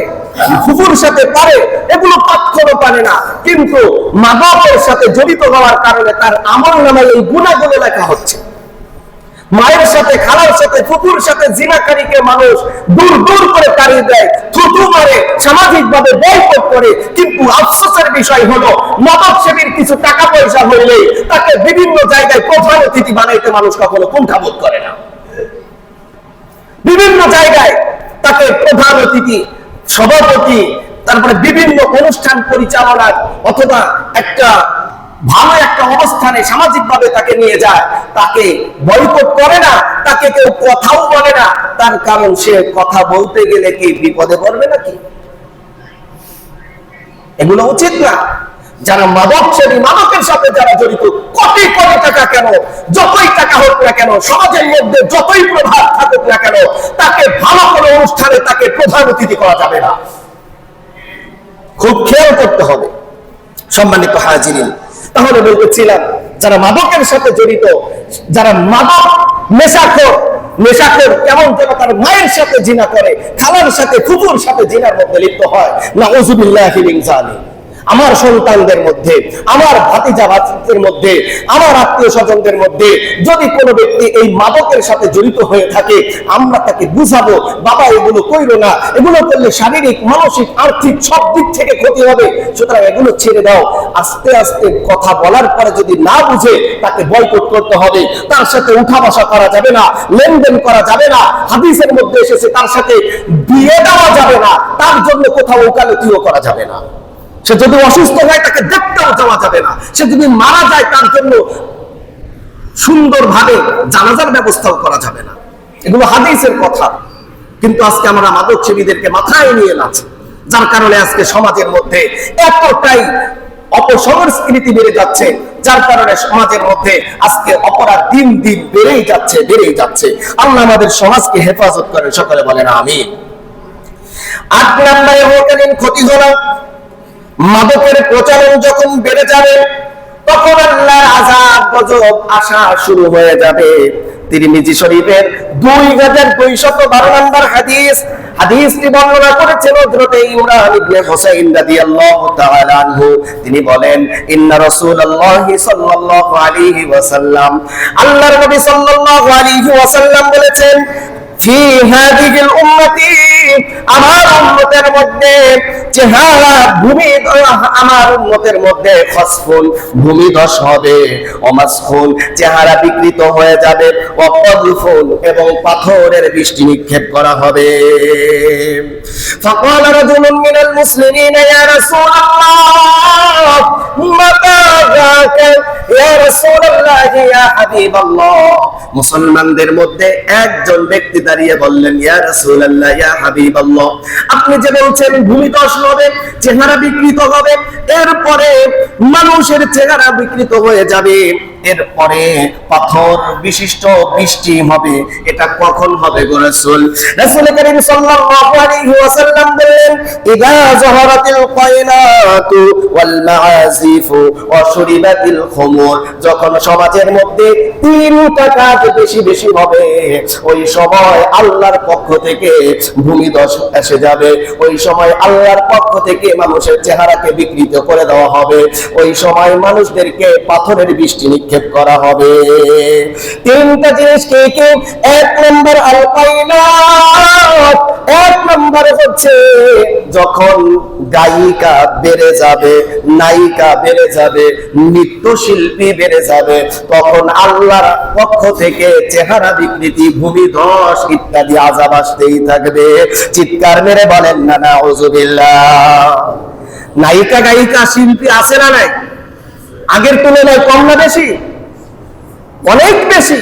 A: ফুফুর সাথে পারে, এগুলো পাথরও পারে না। কিন্তু মাদকের সাথে জড়িত হওয়ার কারণে তার আমলনামায় এই গুনাহগুলো লেখা হচ্ছে। মায়ের সাথে, খালার সাথে, ফুপুর সাথে জিনাকারীকে মানুষ দূর দূর করে তাড়িয়ে দেয়, থুতু মারে, সামাজিক ভাবে বয়কট করে। কিন্তু আফসোসের বিষয় হলো মাদক সেবীর কিছু টাকা পয়সা হইলে তাকে বিভিন্ন জায়গায় প্রধান অতিথি বানাইতে মানুষ কখনো কুণ্ঠাবোধ করে না। বিভিন্ন জায়গায় তাকে প্রধান অতিথি, সভাপতি, তারপরে বিভিন্ন অনুষ্ঠান পরিচালনার অথবা একটা ভালো একটা অবস্থানে সামাজিক ভাবে তাকে নিয়ে যায়। তাকে বয়কট করে না, তাকে কেউ কথাও বলে না। তার কারণ সে কথা বলতে গেলে কি বিপদে পড়বে নাকি? এগুলো উচিত না। যারা মাদক সেবী, মাদকের সাথে যারা জড়িত, কোটি কোটি টাকা কেন, যতই টাকা হোক না কেন, সমাজের মধ্যে যতই প্রভাব থাকুক না কেন, তাকে ভালো কোনো অনুষ্ঠানে তাকে প্রধান অতিথি করা যাবে না। খুব খেয়াল করতে হবে সম্মানিত হাজিরিন। তাহলে বলতেছিলাম, যারা মাদকের সাথে জড়িত, যারা মাদক নেশাখোর কেমন যেন তার মায়ের সাথে জিনা করে, খালার সাথে, ফুফুর সাথে জিনার মধ্যে লিপ্ত হয়, নাউযুবিল্লাহি মিন যালিক। আমার সন্তানদের মধ্যে, আমার ভাতিজা ভাতিদের মধ্যে, আমার আত্মীয় স্বজনদের মধ্যে যদি কোনো ব্যক্তি এই মাদকের সাথে জড়িত হয়ে থাকে, আমরা তাকে বুঝাবো, বাবা এগুলো কইরো না, এগুলো করলে শারীরিক, মানসিক, আর্থিক সব দিক থেকে ক্ষতি হবে, সুতরাং এগুলো ছেড়ে দাও। আস্তে আস্তে কথা বলার পরে যদি না বুঝে, তাকে বয়কট করতে হবে। তার সাথে উঠা বসা করা যাবে না, লেনদেন করা যাবে না। হাদিসের মধ্যে এসেছে তার সাথে বিয়ে দেওয়া যাবে না, তার জন্য কোথাও ওকালতিও করা যাবে না। সে যদি অসুস্থ হয় তাকে দেখতেও যাওয়া যাবে না। সে যদি মারা যায় তার জন্য সুন্দরভাবে জানাজার ব্যবস্থাও করা যাবে না। এগুলো হাদিসের কথা। কিন্তু আজকে আমরা মাদক সেবীদেরকে মাথায় নিয়ে নাচি, যার কারণে আজকে সমাজের মধ্যে এতটাই অপসংস্কৃতি বেড়ে যাচ্ছে, যার কারণে সমাজের মধ্যে আজকে অপরাধ দিন দিন বেড়েই যাচ্ছে। আল্লাহ আমাদের সমাজকে হেফাজত করেন, সকলে বলেন আমিন। 8 নম্বরে হোটেলের ক্ষতি হলো, মাদকের প্রচলন যখন বেড়ে যাবে তখন আল্লাহর আযাব গজব আসা শুরু হয়ে যাবে। তিরমিজি শরীফের 2212 নম্বর হাদিসটি বর্ণনা করেছেন হযরত ইমরান ইবনে হুসাইন রাদিয়াল্লাহু তাআলা আনহু। তিনি বলেন, ইন্না রাসূলুল্লাহি সাল্লাল্লাহু আলাইহি ওয়াসাল্লাম, আল্লাহর নবী সাল্লাল্লাহু আলাইহি ওয়াসাল্লাম বলেছেন, ফি হাদিহিল উম্মতি, আমার উম্মতের মধ্যে চেহারা আমার উম্মতের মধ্যে খসফুন, ভূমিধস হবে, অমাসফুন, চেহারা বিকৃত হয়ে যাবে, অকদফুন, এবং পাথরের বৃষ্টি নিক্ষেপ করা হবে। ফাকাল রাজুলুন মিনাল মুসলিমিনা, ইয়া রাসূলুল্লাহ, মাতা যাকা, ইয়া রাসূলুল্লাহ, ইয়া হাবিবাল্লাহ। মুসলমানদের মধ্যে একজন ব্যক্তি দাঁড়িয়ে বললেন, ইয়া রাসূলুল্লাহ, ইয়া হাবিবাল্লাহ, আপনি যে বলছেন ভূমিধস হবে, চেহারা বিকৃত হবে, এরপরে মানুষের চেহারা বিকৃত হয়ে যাবে, এরপরে পাথর বিশিষ্ট বৃষ্টি হবে, এটা কখন হবে গো রাসূল? রাসূল করিম সাল্লাল্লাহু আলাইহি ওয়াসাল্লাম বললেন, ইযা যাহারাতিল কায়নাতু ওয়াল মাআসিফু ওয়া শুরিবাতিল খুমুর, যখন সমাজের মধ্যে তিনটা কাজ বেশি বেশি হবে, ওই সময় আল্লাহর পক্ষ থেকে ভূমিধস এসে যাবে, ওই সময় আল্লাহর পক্ষ থেকে মানুষের চেহারাকে বিকৃত করে দেওয়া হবে, ওই সময় মানুষদেরকে পাথরের বৃষ্টি নিক্ষেপ করা হবে। তিনটা জিনিস কি কি? 1 নম্বর আল কায়নাত, 1 নম্বর হচ্ছে যখন গায়িকা বেড়ে যাবে, নায়িকা বেড়ে যাবে, নৃত্যশিল্পী বেড়ে যাবে, তখন আল্লাহর পক্ষ থেকে চেহারা বিকৃতি, ভূমিধস ইত্যাদি আযাব আসতেই থাকবে। চিৎকার মেরে বলেন না নাউযুবিল্লাহ। নায়িকা, গায়িকা, শিল্পী আছে না নাই? আগের তুলনায় কম না বেশি? অনেক বেশি।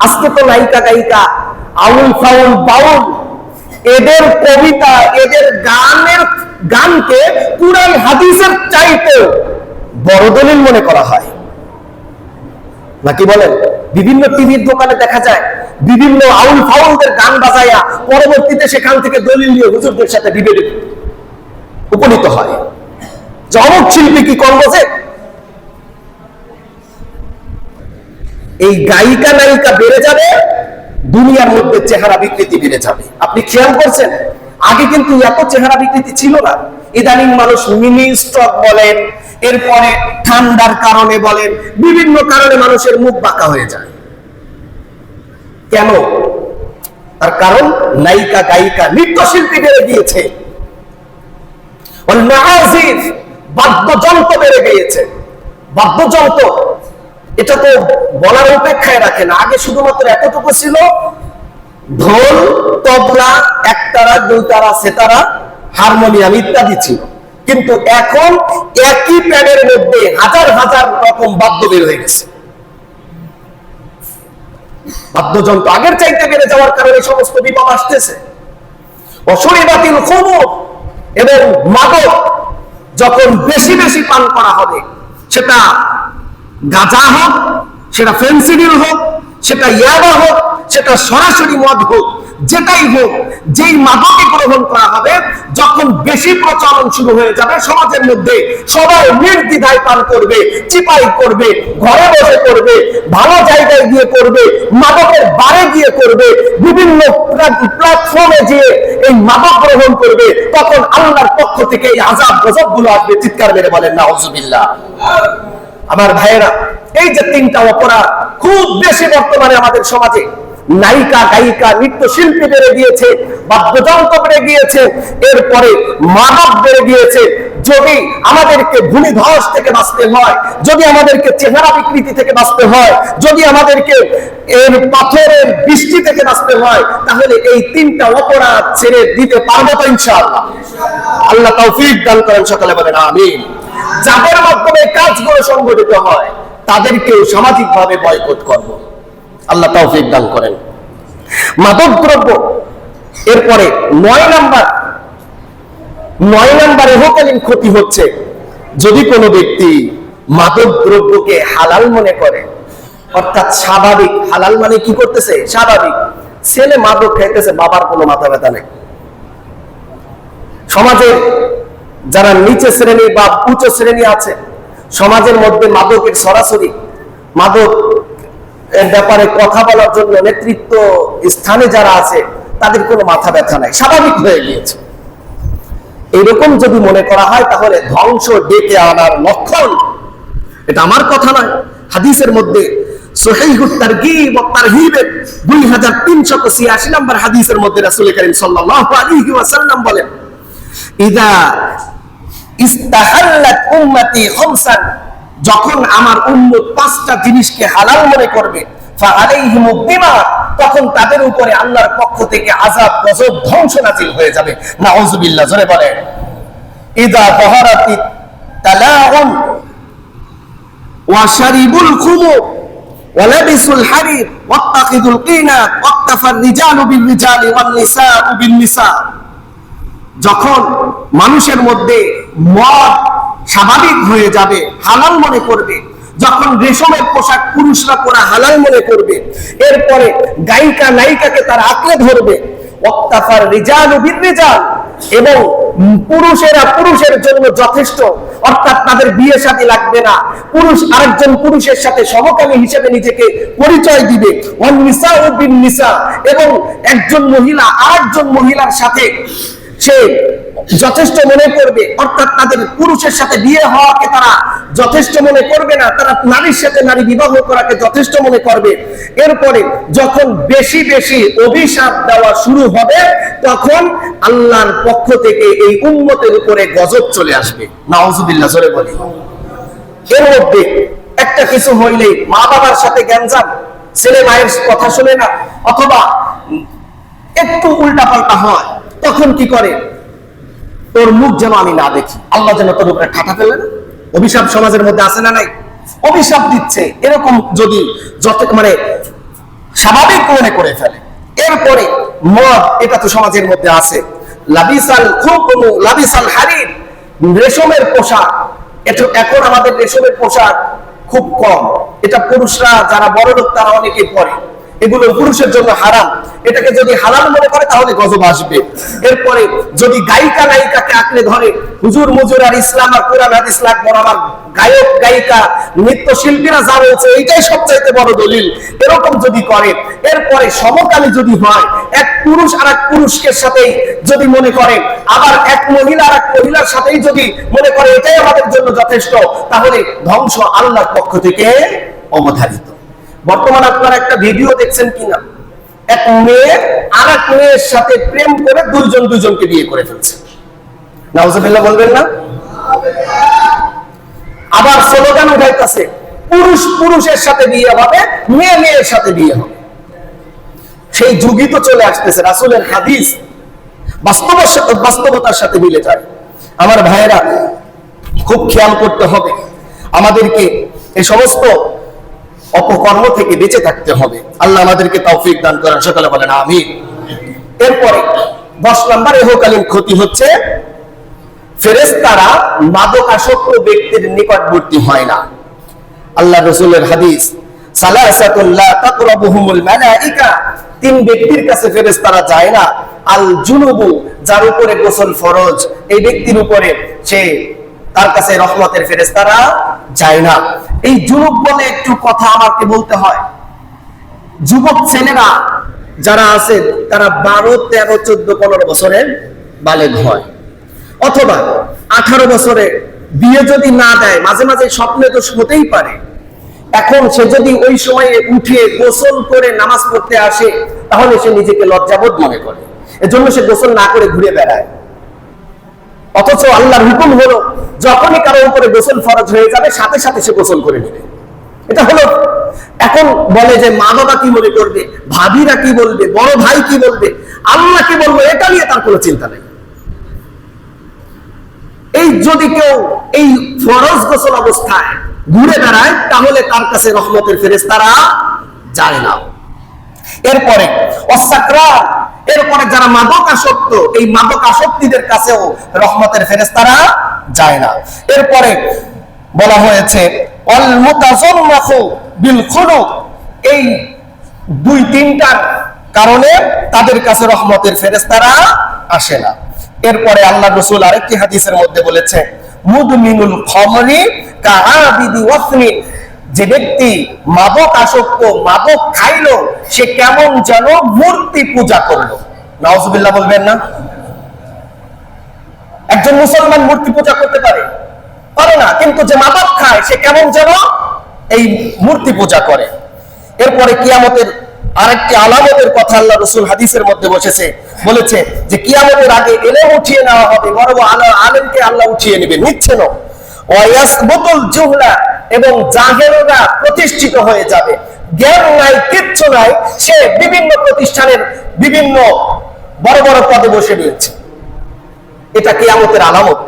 A: আজকে তো নায়িকা, গায়িকা, আউল ফাউল, বাউল, এদের কবিতা, এদের গানকে কুরআন হাদিসের চাইতে বড় দলিল মনে করা হয়, নাকি বলেন? বিভিন্ন টিভির দোকানে দেখা যায় বিভিন্ন আউল ফাউলদের গান বাজায়া পরবর্তীতে সেখান থেকে দলিল নিয়ে হুজুরদের সাথে বিভেদে উপনীত হয় যে অমুক শিল্পী কি কম বোঝে। এই গায়িকা, নায়িকা বেড়ে যাবে, দুনিয়ার মধ্যে চেহারা বিকৃতি বেড়ে যাবে। আপনি খেয়াল করছেন, আগে কিন্তু এত চেহারা বিকৃতি ছিল না। ইদানিং মানুষ মিনি স্ট্রোক বলেন, এরপরে ঠান্ডার কারণে বলেন, বিভিন্ন কারণে মানুষের মুখ বাঁকা হয়ে যায়। কেন? তার কারণ নায়িকা গায়িকা নৃত্যশিল্পী বেড়ে গিয়েছে, বাদ্যযন্ত্র বেড়ে গিয়েছে। বাদ্যযন্ত্র এটা তো বলার অপেক্ষায় রাখে না। আগে শুধুমাত্র এতটুকু ছিল, ঢোল, তবলা, একতারা, দুইতারা, সেতারা, হারমোনিয়াম ইত্যাদি ছিল। কিন্তু এখন একই প্যাডের মধ্যে হাজার হাজার রকম বাদ্য বের হয়ে গেছে। বাদ্যযন্ত্র আগের চাইতে বেড়ে যাওয়ার কারণে সমস্ত বিপদ আসতেছে। অশরীবাতিল খুমুর এবং মাদক যখন বেশি বেশি পান করা হবে, সেটা গাঁজা হোক, সেটা ফেন্সিডিল হোক, সেটা ইয়াবা হোক, সেটা সরাসরি মদ হোক, যেটাই হোক, যেই মাদকই গ্রহণ করা হবে, যখন বেশি প্রচলন শুরু হয়ে যাবে সমাজের মধ্যে, সবাই নির্দ্বিধায় পান করবে, চিপাই করবে, ঘরে বসে করবে, ভালো জায়গায় গিয়ে করবে, মাদকের বারে গিয়ে করবে, বিভিন্ন প্ল্যাটফর্মে গিয়ে এই মাদক গ্রহণ করবে। তখন আল্লাহর পক্ষ থেকে এই আযাব গজব গুলো আসবে। চিৎকার মেরে বলেন নাউযুবিল্লাহ। আমার ভাইয়েরা, এই যে তিনটা অপরাধ খুব বেশি বর্তমানে আমাদের সমাজে, নায়িকা গায়িকা নৃত্যশিল্পী বেড়ে গিয়েছে, বাদ্যযন্ত্র বেড়ে গিয়েছে, এরপরে মাদক বেড়ে গিয়েছে। যদি আমাদেরকে ভূমিধস থেকে বাঁচতে হয়, যদি আমাদেরকে চেহারা বিকৃতি থেকে বাঁচতে হয়, যদি আমাদেরকে এর পাথরের বৃষ্টি থেকে বাঁচতে হয়, তাহলে এই তিনটা অপরাধ ছেড়ে দিতে পারবো তো ইনশাআল্লাহ? আল্লাহ তৌফিক দান করেন, সকলে বলেন আমিন। যাদের মাধ্যমে কাজগুলো সংগঠিত হয় তাদেরকেও সামাজিকভাবে বয়কট করব, আল্লাহ তৌফিক দান করেন। মাদক দ্রব্য, এরপরে 9 নাম্বার ইহকালীন ক্ষতি হচ্ছে যদি কোনো ব্যক্তি মাদক দ্রব্যকে হালাল মনে করে, অর্থাৎ স্বাভাবিক। হালাল মানে কি করতেছে? স্বাভাবিক। ছেলে মাদক খাইতেছে, বাবার কোনো মাথা ব্যথা নেই। সমাজের যারা নিচে শ্রেণী বা উচ্চ শ্রেণী আছে, সমাজের মধ্যে মাদকের সরাসরি মাদক এর ব্যাপারে কথা বলার জন্য নেতৃত্ব স্থানে যারা আছে, তাদের কোনো মাথা ব্যথা নাই, স্বাভাবিক হয়ে গিয়েছে। এইরকম যদি মনে করা হয় তাহলে ধ্বংস ডেকে আনার লক্ষণ। এটা আমার কথা নয়, হাদিসের মধ্যে সহিহুত তারগীব ওয়া তারহীবের 2386 নম্বর হাদিসের মধ্যে রাসূল করিম সাল্লাল্লাহু আলাইহি ওয়াসাল্লাম বলেন, ইদা ইস্তাহাল্লাত উম্মতি খামসান, যখন আমার উম্মত 5টা জিনিসকে হালাল মনে করবে, ফাআলাইহিমুদ দিমা, তখন তাদের উপরে আল্লাহর পক্ষ থেকে আযাব গজব ধ্বংস নাযিল হয়ে যাবে। নাউযুবিল্লাহ, জোরে বলেন। ইদা যাহারাতিত তালাউন ওয়া শারিবুল খুমুর ওয়া লাবিসুল হারির ওয়াত্তাখিযুল কিনাত ওয়াক্তাফার রিজালু বিল রিজালি ওয়ান নিসাউ বিন নিসা, যখন মানুষের মধ্যে মদ স্বাভাবিক হয়ে যাবে, হালাল মনে করবে, যখন রেশমের পোশাক পুরুষরা পরা হালাল মনে করবে, এরপরে গায়িকা নায়িকাকে তারা আঁকড়ে ধরবে, ওয়াক্তাফার রিজালু বির রিজাল, এবং পুরুষেরা পুরুষের জন্য যথেষ্ট, অর্থাৎ তাদের বিয়ে শাদী লাগবে না, পুরুষ আরেকজন পুরুষের সাথে সমকামী হিসেবে নিজেকে পরিচয় দিবে, ওয়ান নিসাউ বিন নিসা, এবং একজন মহিলা আরেকজন মহিলার সাথে সে যথেষ্ট মনে করবে, অর্থাৎ তাদের পুরুষের সাথে বিয়ে হওয়াকে তারা যথেষ্ট মনে করবে না, তারা নারীর সাথে নারী বিবাহ করাকে যথেষ্ট মনে করবে। এরপরে যখন বেশি বেশি অভিশাপ দেওয়া শুরু হবে, তখন আল্লাহর পক্ষ থেকে এই উম্মতের উপরে গজব চলে আসবে। নাউযুবিল্লাহ, জোরে বলি। এর মধ্যে একটা কিছু হইলেই মা বাবার সাথে গ্যাঞ্জাম, ছেলে মায়ের কথা শুনে না, অথবা একটু উল্টাপাল্টা হয়, তখন কি করে? তোর মুখ যেন আমি না দেখি, আল্লাহ যেন তোর উপরে ঠাটা ফেলে না। অভিশাপ সমাজের মধ্যে আছে না নাই? অভিশাপ দিচ্ছে, এরকম যদি মানে স্বাভাবিক মনে করে ফেলে। এরপরে মদ, এটা তো সমাজের মধ্যে আছে। লাবিসাল খুমু লাবিসাল হারির, রেশমের পোশাক, এখন আমাদের রেশমের পোশাক খুব কম, এটা পুরুষরা যারা বড় লোক তারা অনেকেই পরে, এগুলো পুরুষের জন্য হারাম। এটাকে যদি হালাল মনে করে তাহলে গজব আসবে। এরপরে যদি গায়িকা নায়িকাকে আঁকড়ে ধরে, হুজুর মুজুর আর ইসলাম আর কোরআন হাদিস লাগবে, আমার গায়ক গায়িকা নৃত্যশিল্পীরা যা বলছে এইটাই সবচাইতে বড় দলিল, এরকম যদি করে, এরপরে সমকামী যদি হয়, এক পুরুষ আর এক পুরুষের সাথেই যদি মনে করে, আবার এক মহিলা আর এক মহিলার সাথেই যদি মনে করে এটাই আমাদের জন্য যথেষ্ট, তাহলে ধ্বংস আল্লাহর পক্ষ থেকে অবধারিত। বর্তমানে আপনারা একটা ভিডিও দেখছেন কিনা, এক মেয়ে আর এক মেয়ের সাথে প্রেম করে দুইজন দুইজনকে বিয়ে করে ফেলছে। নাউজুবিল্লাহ বলবেন না? আবার স্লোগান উঠাইতেছে পুরুষ পুরুষের সাথে বিয়ে হবে, মেয়ে মেয়ের সাথে বিয়ে হবে। সেই যুগই তো চলে আসতেছে, রাসূলের হাদিস বাস্তবতার সাথে মিলে যায়। আমার ভাইয়েরা, খুব খেয়াল করতে হবে, আমাদেরকে এই সমস্ত অপকর্ম থেকে বেঁচে থাকতে হবে। আল্লাহ আমাদেরকে তৌফিক দান করেন, সকলে বলেন আমিন। এরপরে 10 নম্বর ইহকালীন ক্ষতি হচ্ছে ফেরেশতারা মাদকাসক্ত ব্যক্তির নিকটবর্তী হয় না। আল্লাহ রাসূলের হাদিস, সালাসাতুন লা তাকরাবুহুমুল মালাইকা, 3 ব্যক্তির কাছে ফেরেশতারা যায় না। আল জুনুবু, যার উপরে গোসল ফরজ, এই ব্যক্তির উপরে তার কাছে রহমতের ফেরেশতারা যায় না। এই জুনুব বলে একটু কথা আমাকে বলতে হয়। যুবক ছেলেরা যারা আছে তারা 12, 13, 14, 15 বছরের বালেগ হয়, অথবা 18 বছরে বিয়ে যদি না দেয়, মাঝে মাঝে স্বপ্নে তো হতেই পারে। এখন সে যদি ওই সময়ে উঠে গোসল করে নামাজ পড়তে আসে, তাহলে সে নিজেকে লজ্জাবোধ মনে করে, এজন্য সে গোসল না করে ঘুরে বেড়ায়। অথচ আল্লাহর হুকুম হলো যখনই কারো উপরে গোসল ফরজ হয়ে যাবে সাথে সাথে সে গোসল করে নেবে। এটা হলো, এখন বলে যে মা বাবা কি মনে করবে, ভাবিরা কি বলবে, বড় ভাই কি বলবে, আল্লাহ কি বলবো, এটা নিয়ে তার কোনো চিন্তা নেই। এই যদি কেউ এই ফরজ গোসল অবস্থায় ঘুরে বেড়ায়, তাহলে তার কাছে রহমতের ফেরেশতারা যায় না। এরপরে অসাকরাত, এরপরে যারা মাদক আসক্ত, এই মাদক আসক্তিদের কাছেও রহমতের ফেরেশতারা যায় না। এরপরে বলা হয়েছে অল মুতাজাম্মাখু বিল খুলুক, এই 2-3টার কারণে তাদের কাছে রহমতের ফেরেশতারা আসে না। এরপরে আল্লাহ রাসূল আরেকটি হাদিসের মধ্যে বলেছে মুদমিনুল খামরি কাআবিদি ওয়াসনি, যে ব্যক্তি মাদক আসক্ত, মাদক খাইলো, সে কেমন যেন মূর্তি পূজা করলো। নাউজুবিল্লাহ বলবেন না? একজন মুসলমান মূর্তি পূজা করতে পারে না, কিন্তু যে মাদক খায় সে কেমন যেন এই মূর্তি পূজা করে। এরপরে কিয়ামতের আরেকটি আলামতের কথা আল্লাহ রাসূল হাদিসের মধ্যে বলেছে যে কিয়ামতের আগে ইলম উঠিয়ে নেওয়া হবে, বড় আলেমকে আল্লাহ উঠিয়ে নেবে, নিচ্ছে না। ওয়ায়াসবুতুল জুহলা, এবং জাহেলরা প্রতিষ্ঠিত হয়ে যাবে। জ্ঞান নাই, কিচ্ছু নাই, সে বিভিন্ন প্রতিষ্ঠানের বিভিন্ন বড় বড় পদে বসে রয়েছে। এটা কিয়ামতের আলামত।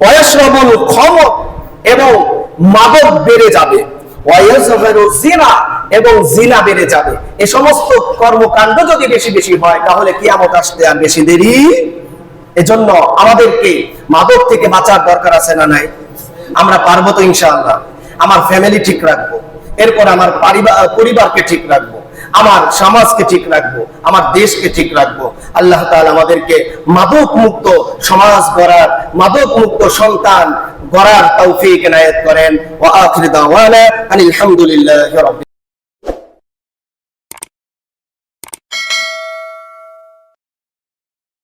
A: ওয়ায়াশরাবুল খামর, এবং মাদক বেড়ে যাবে। ওয়ায়াযহারু জিনা, এবং জিনা বেড়ে যাবে। এই সমস্ত কর্মকাণ্ড যদি বেশি বেশি হয়, তাহলে কিয়ামত আসতে আর বেশি দেরি। এজন্য আমাদেরকে মাদক থেকে বাঁচার দরকার আছে না নাই? আমরা পারবো তো ইনশাআল্লাহ। আমার ফ্যামিলি ঠিক রাখবো, এরপর আমার পরিবারকে ঠিক রাখবো, আমার সমাজকে ঠিক রাখবো, আমার দেশকে ঠিক রাখবো। আল্লাহ তাআলা আমাদেরকে মাদক মুক্ত সমাজ গড়ার, মাদক মুক্ত সন্তান গড়ার তৌফিক এনায়েত করেন। ওয়া আখিরু দাওয়ানা আলহামদুলিল্লাহি রাব্বিল